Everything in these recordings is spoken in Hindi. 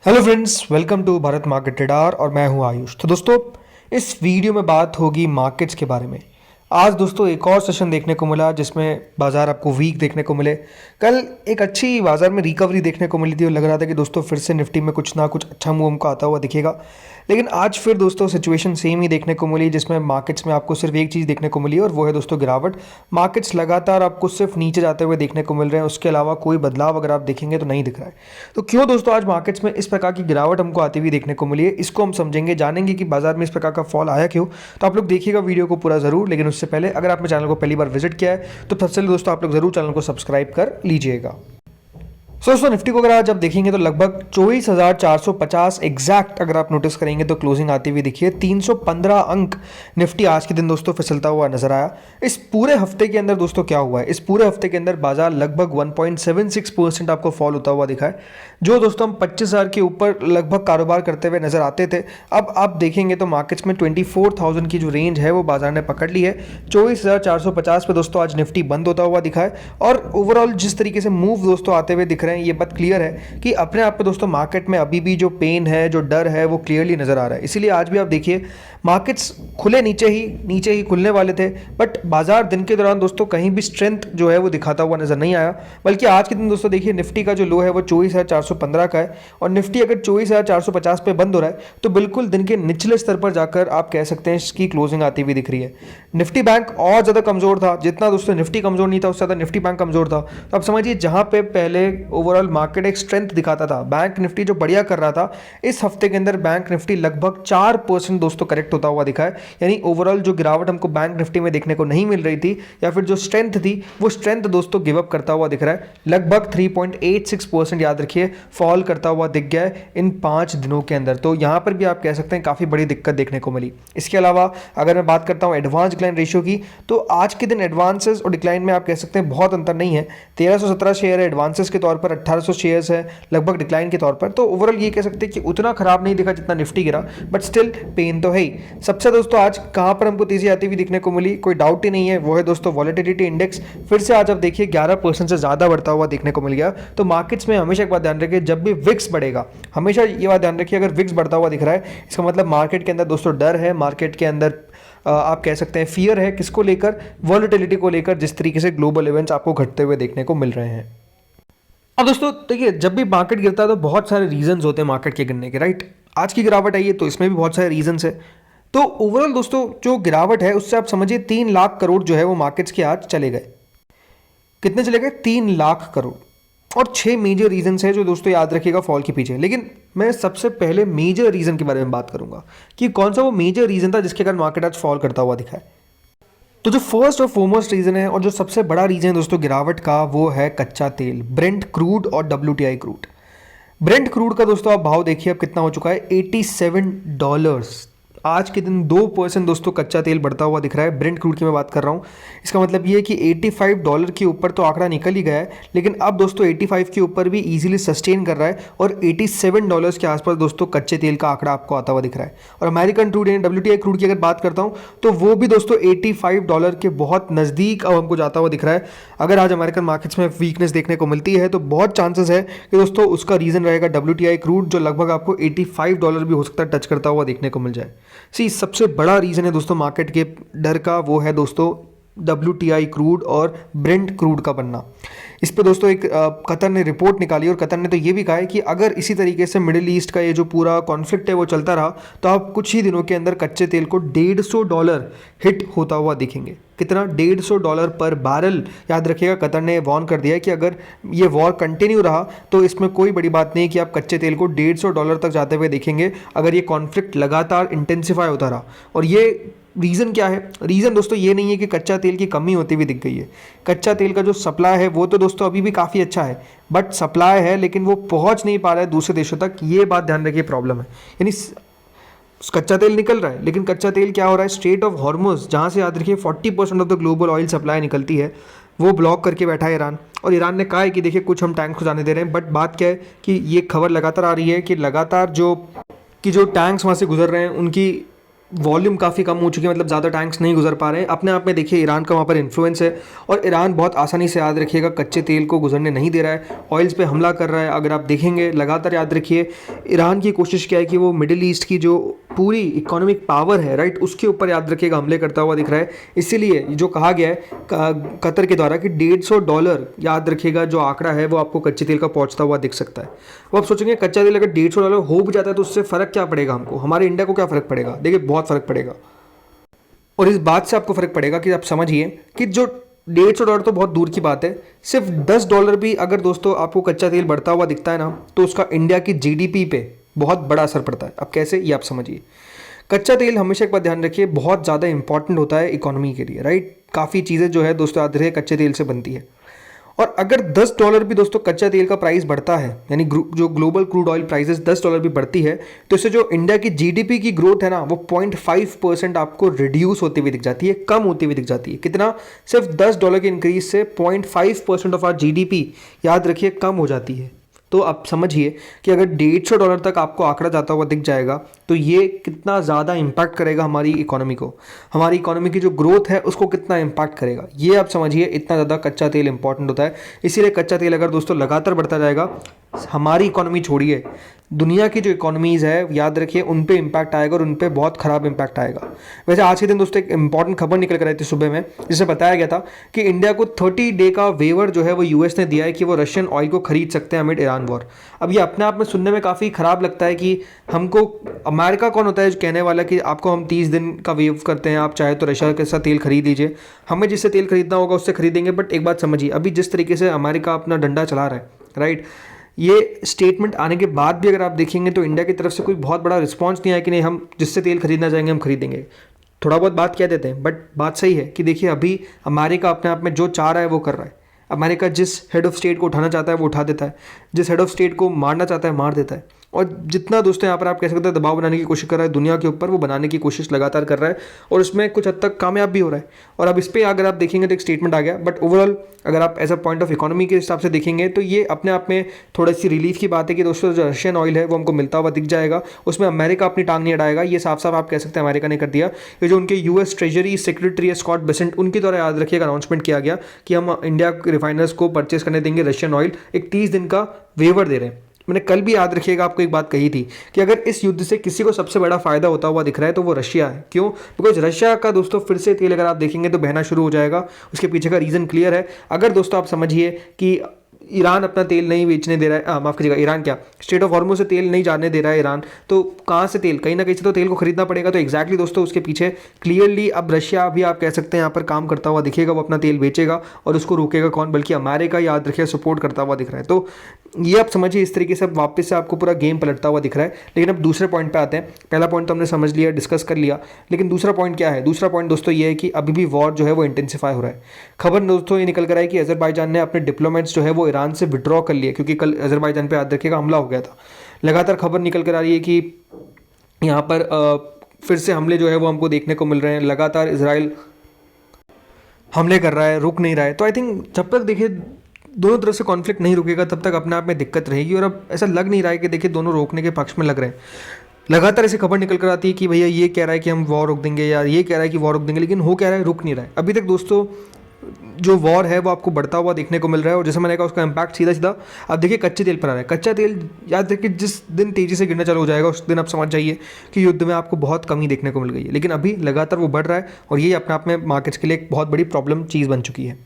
Hello friends, welcome to Bharat market radar और मैं हूं आयुष। तो दोस्तों, इस वीडियो में बात होगी मार्केट्स के बारे में। आज दोस्तों एक और सेशन देखने को मिला जिसमें बाजार आपको वीक देखने को मिले। कल एक अच्छी बाजार में रिकवरी देखने को मिली थी और लग रहा था कि दोस्तों फिर से निफ्टी में कुछ ना कुछ अच्छा मूव हमको आता हुआ दिखेगा। लेकिन आज फिर दोस्तों सिचुएशन सेम ही देखने को मिली, जिसमें मार्केट्स में आपको सिर्फ एक चीज़ देखने को मिली और वो है दोस्तों गिरावट। मार्केट्स लगातार आपको सिर्फ नीचे जाते हुए देखने को मिल रहे हैं, उसके अलावा कोई बदलाव अगर आप देखेंगे तो नहीं दिख रहा है। तो क्यों दोस्तों आज मार्केट्स में इस प्रकार की गिरावट हमको आती हुई देखने को मिली है, इसको हम समझेंगे, जानेंगे कि बाजार में इस प्रकार का फॉल आया क्यों। तो आप लोग देखिएगा वीडियो को पूरा जरूर। लेकिन उससे पहले अगर आपने चैनल को पहली बार विजिट किया है तो सबसे पहले दोस्तों आप लोग जरूर चैनल को सब्सक्राइब कर लीजिएगा। दोस्तों निफ्टी को अगर आज आप देखेंगे तो लगभग 24,450 एग्जैक्ट अगर आप नोटिस करेंगे तो क्लोजिंग आती हुई दिखिए। 315 अंक निफ्टी आज के दिन दोस्तों फिसलता हुआ नजर आया। इस पूरे हफ्ते के अंदर दोस्तों क्या हुआ है, इस पूरे हफ्ते के अंदर बाजार लगभग 1.76% आपको फॉल होता हुआ दिखा है, जो दोस्तों हम 25,000 के ऊपर लगभग कारोबार करते हुए नजर आते थे। अब आप देखेंगे तो मार्केट्स में 24,000 की जो रेंज है वो बाजार ने पकड़ ली है। 24,450 पे दोस्तों आज निफ्टी बंद होता हुआ दिखा है। और ओवरऑल जिस तरीके से मूव दोस्तों आते हुए दिख रहे हैं, ये बात क्लियर है कि अपने आप पे दोस्तों मार्केट में अभी भी जो पेन है, जो डर है, वो क्लियरली नजर आ रहा है। इसीलिए आज भी आप देखिए मार्केट्स खुले नीचे ही खुलने वाले थे, बट बाजार दिन के दौरान दोस्तों कहीं भी स्ट्रेंथ जो है वो दिखाता हुआ नजर नहीं आया। बल्कि आज के दिन दोस्तों देखिए निफ्टी का जो लो है वो 24,415 का है और निफ्टी अगर 24,450 पे बंद हो रहा है तो बिल्कुल दिन के निचले स्तर पर जाकर आप कह सकते हैं इसकी क्लोजिंग आती हुई दिख रही है। निफ्टी बैंक और ज्यादा कमजोर था, जितना दोस्तों निफ्टी कमजोर नहीं था उससे ज्यादा निफ्टी बैंक कमजोर था। तो आप समझिए जहां पे पहले ओवरऑल मार्केट एक स्ट्रेंथ दिखाता था, बैंक निफ्टी जो बढ़िया कर रहा था, इस हफ्ते के अंदर बैंक निफ्टी लगभग 4% दोस्तों करेक्ट होता हुआ दिखा है। यानी ओवरऑल जो गिरावट हमको बैंक निफ्टी में देखने को नहीं मिल रही थी या फिर जो स्ट्रेंथ थी वो स्ट्रेंथ दोस्तों गिव अप करता हुआ दिख रहा है। लगभग 3.86% याद रखिए फॉल करता हुआ दिख गया है इन 5 दिनों के अंदर। तो यहां पर भी आप कह सकते हैं काफी बड़ी दिक्कत देखने को मिली। इसके अलावा अगर मैं बात करता हूं एडवांस डिक्लाइन रेशियो की, तो आज के दिन एडवांसेस और डिक्लाइन में आप कह सकते हैं बहुत अंतर नहीं है। 1317 शेयर है एडवांसेस के तौर पर, 1800 शेयर्स है लगभग डिक्लाइन के तौर पर। तो ओवरऑल ये कह सकते हैं कि उतना खराब नहीं दिखा जितना निफ्टी गिरा, बट स्टिल पेन तो है ही। सबसे दोस्तों आज कहां पर हमको तेजी आती हुई दिखने को मिली, कोई डाउट ही नहीं है, वो है दोस्तों वॉलेटिलिटी इंडेक्स। फिर से आज आप देखिए 11% से ज्यादा बढ़ता हुआ देखने को मिल गया। तो मार्केट्स में हमेशा एक बात ध्यान रखिए, जब भी विक्स बढ़ेगा, हमेशा ये बात ध्यान रखिए, अगर विक्स बढ़ता हुआ दिख रहा है इसका मतलब मार्केट के अंदर दोस्तों डर है, मार्केट के अंदर आप कह सकते हैं फियर है। किसको लेकर? वॉलेटिलिटी को लेकर, जिस तरीके से ग्लोबल इवेंट्स आपको घटते हुए देखने को मिल रहे हैं। अब दोस्तों देखिए, जब भी मार्केट गिरता है तो बहुत सारे रीजंस होते हैं मार्केट के गिरने के, राइट। आज की गिरावट आई है तो इसमें भी बहुत सारे रीजंस है। तो ओवरऑल दोस्तों जो गिरावट है उससे आप समझिए 3 लाख करोड़ जो है वो मार्केट्स के आज चले गए। कितने चले गए? 3 लाख करोड़। और 6 मेजर रीजंस है जो दोस्तों याद रखिएगा फॉल के पीछे। लेकिन मैं सबसे पहले मेजर रीजन के बारे में बात करूंगा कि कौन सा वो मेजर रीजन था जिसके कारण मार्केट आज फॉल करता हुआ दिखा है। तो जो फर्स्ट और फोरमोस्ट रीजन है और जो सबसे बड़ा रीजन है दोस्तों गिरावट का, वो है कच्चा तेल, ब्रेंट क्रूड और WTI क्रूड। ब्रेंट क्रूड का दोस्तों आप भाव देखिए अब कितना हो चुका है, $87। आज के दिन 2% दोस्तों कच्चा तेल बढ़ता हुआ दिख रहा है। ब्रेंट क्रूड की मैं बात कर रहा हूँ, इसका मतलब ये है कि $85 के ऊपर तो आंकड़ा निकल ही गया है, लेकिन अब दोस्तों 85 के ऊपर भी इजीली सस्टेन कर रहा है और $87 के आसपास दोस्तों कच्चे तेल का आंकड़ा आपको आता हुआ दिख रहा है। और अमेरिकन क्रूड यानी WTI क्रूड की अगर बात करता हूँ तो वो भी दोस्तों $85 के बहुत नज़दीक अब हमको जाता हुआ दिख रहा है। अगर आज अमेरिकन मार्केट्स में वीकनेस देखने को मिलती है तो बहुत चांसेस है कि दोस्तों उसका रीज़न रहेगा WTI क्रूड, जो लगभग आपको $85 भी हो सकता है टच करता हुआ देखने को मिल जाए। सबसे बड़ा रीजन है दोस्तों मार्केट के डर का, वो है दोस्तों WTI क्रूड और ब्रेंट क्रूड का बनना। इस पे दोस्तों एक कतर ने रिपोर्ट निकाली और कतर ने तो ये भी कहा है कि अगर इसी तरीके से मिडिल ईस्ट का ये जो पूरा कॉन्फ्लिक्ट है वो चलता रहा तो आप कुछ ही दिनों के अंदर कच्चे तेल को $150 हिट होता हुआ दिखेंगे। कितना? $150 पर बैरल। याद रखिएगा कतर ने वार्न कर दिया है कि अगर ये वॉर कंटिन्यू रहा तो इसमें कोई बड़ी बात नहीं कि आप कच्चे तेल को $150 तक जाते हुए देखेंगे अगर ये कॉन्फ्लिक्ट लगातार इंटेंसिफाई होता रहा। और ये रीज़न क्या है? रीज़न दोस्तों ये नहीं है कि कच्चा तेल की कमी होती हुई दिख गई है। कच्चा तेल का जो सप्लाई है वो तो दोस्तों अभी भी काफ़ी अच्छा है, बट सप्लाई है लेकिन वो पहुंच नहीं पा रहा है दूसरे देशों तक। ये बात ध्यान रखिए, प्रॉब्लम है। यानी कच्चा तेल निकल रहा है लेकिन कच्चा तेल क्या हो रहा है, स्ट्रेट ऑफ हॉर्मुज, जहाँ से याद रखिए 40% of the global oil supply निकलती है, वो ब्लॉक करके बैठा है ईरान। और ईरान ने कहा है कि देखिए कुछ हम टैंक्स को जाने दे रहे हैं, बट बात क्या है कि ये खबर लगातार आ रही है कि लगातार जो टैंक्स वहाँ से गुजर रहे हैं उनकी वॉल्यूम काफ़ी कम हो चुकी है, मतलब ज़्यादा टैंक्स नहीं गुजर पा रहे हैं। अपने आप में देखिए ईरान का वहाँ पर इन्फ्लुएंस है और ईरान बहुत आसानी से, याद रखिएगा, कच्चे तेल को गुजरने नहीं दे रहा है, ऑयल्स पे हमला कर रहा है। अगर आप देखेंगे लगातार, याद रखिए ईरान की कोशिश क्या है कि वो मिडिल ईस्ट की जो पूरी इकोनॉमिक पावर है, राइट, उसके ऊपर, याद रखिएगा, हमले करता हुआ दिख रहा है। इसीलिए जो कहा गया है कतर के द्वारा कि $150, याद रखिएगा, जो आंकड़ा है वो आपको कच्चे तेल का पहुंचता हुआ दिख सकता है। वो आप सोचेंगे कच्चा तेल अगर $150 हो भी जाता है तो उससे फ़र्क क्या पड़ेगा हमको, हमारे इंडिया को क्या फ़र्क पड़ेगा? देखिए बहुत फ़र्क पड़ेगा। और इस बात से आपको फ़र्क पड़ेगा कि आप समझिए कि जो $150 तो बहुत दूर की बात है, सिर्फ $10 भी अगर दोस्तों आपको कच्चा तेल बढ़ता हुआ दिखता है ना, तो उसका इंडिया की जीडीपी पे बहुत बड़ा असर पड़ता है। अब कैसे, ये आप समझिए। कच्चा तेल हमेशा एक बात ध्यान रखिए, बहुत ज़्यादा इंपॉर्टेंट होता है इकोनॉमी के लिए, राइट। काफ़ी चीज़ें जो है दोस्तों, याद रखिए, कच्चे तेल से बनती है। और अगर $10 भी दोस्तों कच्चा तेल का प्राइस बढ़ता है, यानी जो ग्लोबल क्रूड ऑयल प्राइसेस $10 भी बढ़ती है, तो इससे जो इंडिया की जीडीपी की ग्रोथ है ना, वो 0.5% आपको रिड्यूस होती हुई दिख जाती है, कम होती हुई दिख जाती है। कितना? सिर्फ $10 के इंक्रीज से 0.5% ऑफ आवर जीडीपी, याद रखिए, कम हो जाती है। तो आप समझिए कि अगर $150 तक आपको आंकड़ा जाता हुआ दिख जाएगा तो ये कितना ज़्यादा इम्पैक्ट करेगा हमारी इकोनॉमी को, हमारी इकोनॉमी की जो ग्रोथ है उसको कितना इम्पैक्ट करेगा, ये आप समझिए। इतना ज़्यादा कच्चा तेल इंपॉर्टेंट होता है। इसीलिए कच्चा तेल अगर दोस्तों लगातार बढ़ता जाएगा, हमारी इकोनॉमी छोड़िए, दुनिया की जो इकोनॉमीज़ है, याद रखिए, उन पे इम्पैक्ट आएगा और उन पे बहुत ख़राब इम्पैक्ट आएगा। वैसे आज के दिन दोस्तों एक इंपॉर्टेंट खबर निकल कर आई थी सुबह में, जिसे बताया गया था कि इंडिया को 30 डे का वेवर जो है वो यूएस ने दिया है कि वो रशियन ऑयल को खरीद सकते हैं अमिड ईरान वॉर। अब ये अपने आप में सुनने में काफ़ी ख़राब लगता है कि हमको, अमेरिका कौन होता है जो कहने वाला कि आपको हम 30 दिन का वेव करते हैं, आप चाहे तो रशिया के साथ तेल खरीद लीजिए, हमें जिससे तेल खरीदना होगा उससे खरीदेंगे। बट एक बात समझिए, अभी जिस तरीके से अमेरिका अपना डंडा चला रहा है, राइट, ये स्टेटमेंट आने के बाद भी अगर आप देखेंगे तो इंडिया की तरफ से कोई बहुत बड़ा रिस्पांस नहीं आया कि नहीं, हम जिससे तेल खरीदना चाहेंगे हम खरीदेंगे। थोड़ा बहुत बात कह देते हैं, बट बात सही है कि देखिए अभी अमेरिका अपने आप में जो चाह रहा है वो कर रहा है। अमेरिका जिस हेड ऑफ स्टेट को उठाना चाहता है वो उठा देता है, जिस हेड ऑफ स्टेट को मारना चाहता है मार देता है। और जितना दोस्तों यहाँ पर आप कह सकते हैं दबाव बनाने की कोशिश कर रहा है दुनिया के ऊपर, वो बनाने की कोशिश लगातार कर रहा है और उसमें कुछ हद तक कामयाब भी हो रहा है। और अब इस पर अगर आप देखेंगे तो एक स्टेटमेंट आ गया, बट ओवरऑल अगर आप as a point of economy के हिसाब से देखेंगे तो ये अपने आप में थोड़ी सी रिलीफ की बात है कि दोस्तों जो रशियन ऑयल है वो हमको मिलता हुआ दिख जाएगा, उसमें अमेरिका अपनी टांग नहीं अड़ाएगा। ये साफ साफ आप कह सकते हैं अमेरिका ने कर दिया। ये जो उनके यूएस ट्रेजरी सेक्रेटरी है स्कॉट बेसेंट, उनके द्वारा, याद रखिएगा, अनाउंसमेंट किया गया कि हम इंडिया रिफाइनर्स को परचेस करने देंगे रशियन ऑयल, एक 30 दिन का वेवर दे रहे हैं। मैंने कल भी, याद रखिएगा, आपको एक बात कही थी कि अगर इस युद्ध से किसी को सबसे बड़ा फायदा होता हुआ दिख रहा है तो वो रशिया है। क्यों? बिकॉज रशिया का दोस्तों फिर से तेल अगर आप देखेंगे तो बहना शुरू हो जाएगा। उसके पीछे का रीज़न क्लियर है। अगर दोस्तों आप समझिए कि ईरान अपना तेल नहीं बेचने दे रहा है, माफ़ कीजिएगा, ईरान क्या, स्ट्रेट ऑफ हॉर्मुज़ से तेल नहीं जाने दे रहा है ईरान, तो कहाँ से तेल, कहीं ना कहीं से तो तेल को खरीदना पड़ेगा। तो एक्जैक्टली दोस्तों उसके पीछे क्लियरली अब रशिया भी, आप कह सकते हैं, यहाँ पर काम करता हुआ दिखेगा। वो अपना तेल बेचेगा और उसको रोकेगा कौन? बल्कि अमेरिका, याद रखिए, सपोर्ट करता हुआ दिख रहा है। तो ये आप समझिए, इस तरीके से अब वापस से आपको पूरा गेम पलटता हुआ दिख रहा है। लेकिन अब दूसरे पॉइंट पे आते हैं। पहला पॉइंट तो हमने समझ लिया, डिस्कस कर लिया, लेकिन दूसरा पॉइंट क्या है? दूसरा पॉइंट दोस्तों ये है कि अभी भी वॉर जो है वो इंटेंसिफाई हो रहा है। खबर दोस्तों ये निकल कर आई कि अजरबैजान ने अपने डिप्लोमेट्स जो है वो ईरान से विड्रॉ कर लिए, क्योंकि कल अजरबैजान पे, याद रखिएगा, हमला हो गया था। लगातार खबर निकल कर आ रही है कि यहाँ पर फिर से हमले जो है वो हमको देखने को मिल रहे हैं। लगातार इजराइल हमले कर रहा है, रुक नहीं रहा है। तो आई थिंक जब तक देखिए दोनों तरफ से कॉन्फ्लिक्ट नहीं रुकेगा तब तक अपने आप में दिक्कत रहेगी। और अब ऐसा लग नहीं रहा है कि देखिए दोनों रोकने के पक्ष में लग रहे हैं। लगातार ऐसी खबर निकल कर आती है कि भैया ये कह रहा है कि हम वॉर रोक देंगे, या ये कह रहा है कि वॉर रोक देंगे, लेकिन हो कह रहा है, रुक नहीं रहा है। अभी तक दोस्तों जो वॉर है वो आपको बढ़ता हुआ देखने को मिल रहा है। और जैसे मैंने कहा, उसका इम्पैक्ट सीधा सीधा अब देखिए कच्चे तेल पर आ रहा है। कच्चा तेल, याद रखिए, जिस दिन तेज़ी से गिरना चालू हो जाएगा उस दिन आप समझ जाइए कि युद्ध में आपको बहुत कमी देखने को मिल गई है। लेकिन अभी लगातार वो बढ़ रहा है और ये अपने आप में मार्केट्स के लिए एक बहुत बड़ी प्रॉब्लम चीज़ बन चुकी है।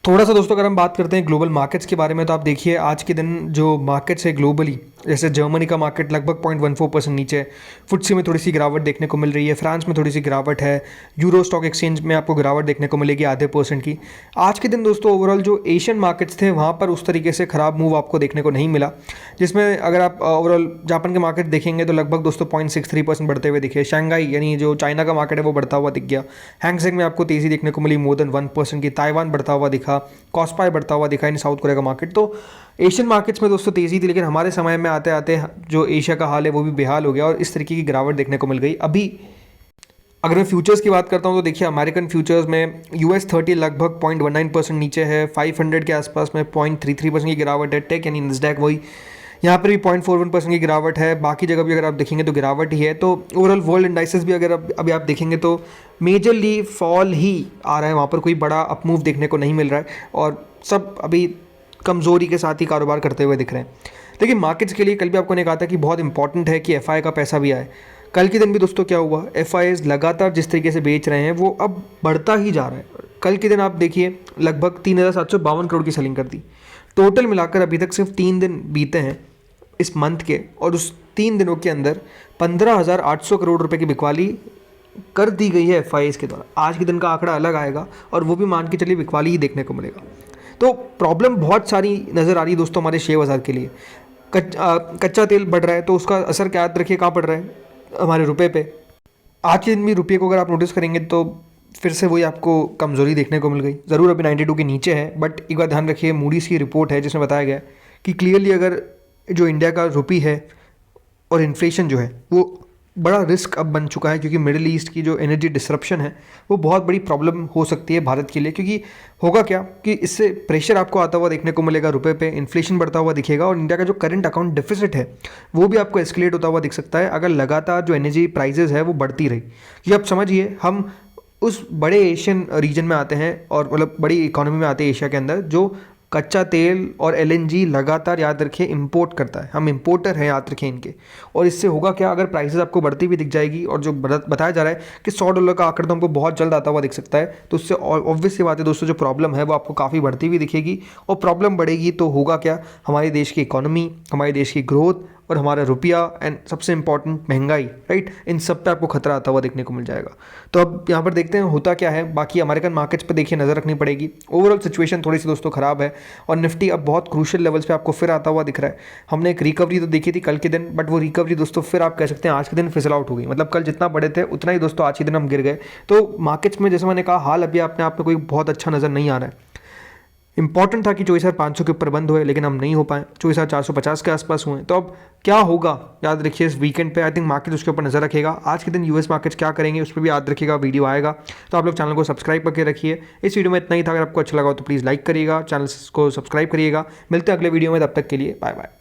थोड़ा सा दोस्तों अगर हम बात करते हैं ग्लोबल मार्केट्स के बारे में, तो आप देखिए आज के दिन जो मार्केट्स है ग्लोबली, जैसे जर्मनी का मार्केट लगभग 0.14% नीचे है, फुट्सी में थोड़ी सी गिरावट देखने को मिल रही है, फ्रांस में थोड़ी सी गिरावट है, यूरो स्टॉक एक्सचेंज में आपको गिरावट देखने को मिलेगी ½ % की। आज के दिन दोस्तों ओवरऑल जो एशियन मार्केट्स थे वहाँ पर उस तरीके से ख़राब मूव आपको देखने को नहीं मिला, जिसमें अगर आप ओवरऑल जापान के मार्केट देखेंगे तो लगभग दोस्तों 0.63% बढ़ते हुए दिखे। शंघाई यानी जो चाइना का मार्केट है वो बढ़ता हुआ दिख गया। हैंगसेंग में आपको तेज़ी देखने को मिली मोर देन 1% की। ताइवान बढ़ता हुआ दिखा, कॉस्पाई बढ़ता हुआ दिखा इन साउथ कोरिया का मार्केट। तो एशियन मार्केट्स में दोस्तों तेज़ी थी, लेकिन हमारे समय में आते आते जो एशिया का हाल है वो भी बेहाल हो गया और इस तरीके की गिरावट देखने को मिल गई। अभी अगर मैं फ्यूचर्स की बात करता हूँ तो देखिए अमेरिकन फ्यूचर्स में US30 लगभग 0.19% नीचे है, 500 के आसपास में 0.33% की गिरावट है। टेक यानी नस्डैक वही यहाँ पर भी 0.41% की गिरावट है। बाकी जगह भी अगर आप देखेंगे तो गिरावट ही है। तो ओवरऑल वर्ल्ड इंडाइसेस भी अगर अभी आप देखेंगे तो मेजरली फॉल ही आ रहा है, वहाँ पर कोई बड़ा अपमूव देखने को नहीं मिल रहा है और सब अभी कमज़ोरी के साथ ही कारोबार करते हुए दिख रहे हैं। लेकिन मार्केट्स के लिए कल भी आपको ने कहा था कि बहुत इंपॉर्टेंट है कि एफआई का पैसा भी आए। कल के दिन भी दोस्तों क्या हुआ, एफआईज लगातार जिस तरीके से बेच रहे हैं वो अब बढ़ता ही जा रहा है। कल के दिन आप देखिए लगभग 3,752 करोड़ की सेलिंग कर दी। टोटल मिलाकर अभी तक सिर्फ 3 दिन बीते हैं इस मंथ के, और उस 3 दिनों के अंदर 15,800 करोड़ रुपए की बिकवाली कर दी गई है एफआईज के द्वारा। आज के दिन का आंकड़ा अलग आएगा और वो भी मान के चलिए बिकवाली ही देखने को मिलेगा। तो प्रॉब्लम बहुत सारी नज़र आ रही है दोस्तों हमारे शेयर बाज़ार के लिए। कच्चा तेल बढ़ रहा है तो उसका असर क्या याद रखिए कहाँ पड़ रहा है, हमारे रुपए पे। आज के दिन भी रुपये को अगर आप नोटिस करेंगे तो फिर से वही आपको कमज़ोरी देखने को मिल गई। ज़रूर अभी 92 के नीचे है, बट एक बार ध्यान रखिए मूडीज़ की रिपोर्ट है जिसमें बताया गया है कि क्लियरली अगर जो इंडिया का रुपी है और इन्फ्लेशन जो है वो बड़ा रिस्क अब बन चुका है, क्योंकि मिडिल ईस्ट की जो एनर्जी डिसरप्शन है वो बहुत बड़ी प्रॉब्लम हो सकती है भारत के लिए। क्योंकि होगा क्या कि इससे प्रेशर आपको आता हुआ देखने को मिलेगा रुपए पे, इन्फ्लेशन बढ़ता हुआ दिखेगा और इंडिया का जो करंट अकाउंट डेफिसिट है वो भी आपको एस्केलेट होता हुआ दिख सकता है अगर लगातार जो एनर्जी प्राइजेज है वो बढ़ती रही। ये आप समझिए हम उस बड़े एशियन रीजन में आते हैं और मतलब बड़ी इकोनॉमी में आते हैं एशिया के अंदर जो कच्चा तेल और एलएनजी लगातार याद रखिए इंपोर्ट करता है। हम इंपोर्टर हैं याद रखें इनके। और इससे होगा क्या, अगर प्राइसेस आपको बढ़ती हुई दिख जाएगी और जो बताया जा रहा है कि $100 का आंकड़ा तो हमको बहुत जल्द आता हुआ दिख सकता है, तो उससे ऑब्वियस सी बात है दोस्तों जो प्रॉब्लम है वो आपको काफ़ी बढ़ती हुई दिखेगी। और प्रॉब्लम बढ़ेगी तो होगा क्या, हमारे देश की इकोनॉमी, हमारे देश की ग्रोथ और हमारा रुपया एंड सबसे इंपॉर्टेंट महंगाई, राइट, इन सब पे आपको खतरा आता हुआ देखने को मिल जाएगा। तो अब यहाँ पर देखते हैं होता क्या है। बाकी अमेरिकन मार्केट्स पे देखिए नज़र रखनी पड़ेगी। ओवरऑल सिचुएशन थोड़ी सी दोस्तों ख़राब है और निफ्टी अब बहुत क्रूशियल लेवल्स पे आपको फिर आता हुआ दिख रहा है। हमने एक रिकवरी तो देखी थी कल के दिन, बट वो रिकवरी दोस्तों फिर आप कह सकते हैं आज के दिन फिसल आउट हो गई। मतलब कल जितना बढ़े थे उतना ही दोस्तों आज के दिन हम गिर गए। तो मार्केट्स में जैसे मैंने कहा हाल अभी अपने आप में कोई बहुत अच्छा नज़र नहीं आ रहा है। इंपॉर्टेंट था कि 24,500 के ऊपर बंद हुए, लेकिन हम नहीं हो पाए, 24,450 के आसपास हुए। तो अब क्या होगा याद रखिए इस वीकेंड पे आई थिंक मार्केट उसके ऊपर नजर रखेगा। आज के दिन यूएस मार्केट्स क्या करेंगे उस पर भी याद रखिएगा, वीडियो आएगा। तो आप लोग चैनल को सब्सक्राइब करके रखिए। इस वीडियो में इतना ही था। अगर आपको अच्छा लगा हो तो प्लीज़ लाइक करिएगा, चैनल को सब्सक्राइब करिएगा। मिलते हैं अगले वीडियो में, तब तक के लिए बाय बाय।